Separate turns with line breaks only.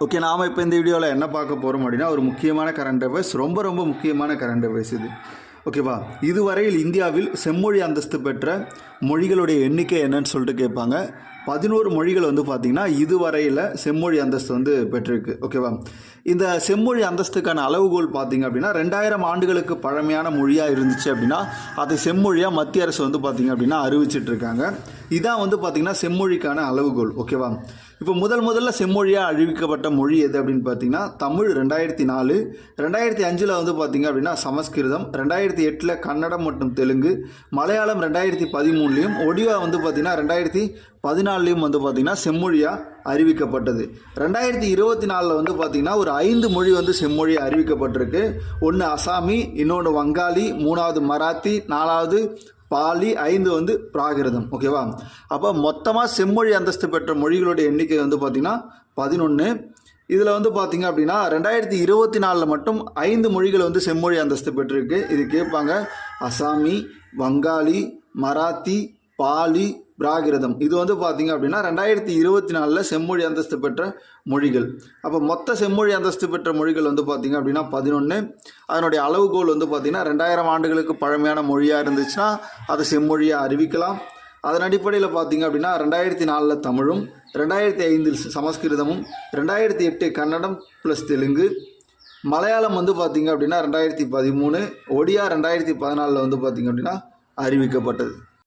Okay, நாம் இப்போ இந்த வீடியோவில் என்ன பார்க்க போகிறோம் அப்படின்னா ஒரு முக்கியமான கரண்ட் அஃபேர்ஸ், ரொம்ப முக்கியமான கரண்ட் அஃபேர்ஸ் இது. ஓகேவா? இதுவரையில் இந்தியாவில் செம்மொழி அந்தஸ்து பெற்ற மொழிகளுடைய எண்ணிக்கை என்னன்னு சொல்லிட்டு கேட்பாங்க. 11 மொழிகள் வந்து பார்த்திங்கன்னா இதுவரையில் செம்மொழி அந்தஸ்து பெற்றிருக்கு. ஓகேவா? இந்த செம்மொழி அந்தஸ்துக்கான அளவுகோல் பார்த்திங்க அப்படின்னா 2000 ஆண்டுகளுக்கு பழமையான மொழியாக இருந்துச்சு அப்படின்னா அதை செம்மொழியாக மத்திய அரசு பார்த்திங்க அப்படின்னா அறிவிச்சிட்ருக்காங்க. இதான் பார்த்திங்கன்னா செம்மொழிக்கான அளவுகோல். ஓகேவா? இப்போ முதல்ல செம்மொழியாக அறிவிக்கப்பட்ட மொழி எது அப்படின்னு பார்த்தீங்கன்னா தமிழ் 2004, 2005 பார்த்திங்க அப்படின்னா சமஸ்கிருதம், 2008 கன்னடம் மற்றும் தெலுங்கு, மலையாளம் 2013, ஒடியா பார்த்திங்கன்னா 2014 பார்த்திங்கன்னா செம்மொழியாக அறிவிக்கப்பட்டது. 2024 பார்த்திங்கன்னா ஒரு 5 மொழி செம்மொழி அறிவிக்கப்பட்டிருக்கு. ஒன்று அசாமி, இன்னொன்று வங்காளி, 3வது மராத்தி, 4வது பாலி, 5 பிராகிருதம். ஓகேவா? அப்போ மொத்தமாக செம்மொழி அந்தஸ்து பெற்ற மொழிகளுடைய எண்ணிக்கை பார்த்திங்கன்னா 11. இதில் பார்த்திங்க அப்படின்னா 2024 மட்டும் 5 மொழிகள் செம்மொழி அந்தஸ்து பெற்றிருக்கு. இது கேட்பாங்க. அசாமி, வங்காளி, மராத்தி, பாலி, பிராகிருதம். இது பார்த்திங்க அப்படின்னா 2024 செம்மொழி அந்தஸ்து பெற்ற மொழிகள். அப்போ மொத்த செம்மொழி அந்தஸ்து பெற்ற மொழிகள் பார்த்திங்க அப்படின்னா 11. அதனுடைய அளவுகோல் பார்த்திங்கன்னா 2000 ஆண்டுகளுக்கு பழமையான மொழியாக இருந்துச்சுன்னா அதை செம்மொழியாக அறிவிக்கலாம். அதன் அடிப்படையில் பார்த்திங்க அப்படின்னா 2004 தமிழும், 2005 சமஸ்கிருதமும், 2008 கன்னடம் ப்ளஸ் தெலுங்கு, மலையாளம் பார்த்திங்க அப்படின்னா 2013, ஒடியா 2014 பார்த்திங்க அப்படின்னா அறிவிக்கப்பட்டது.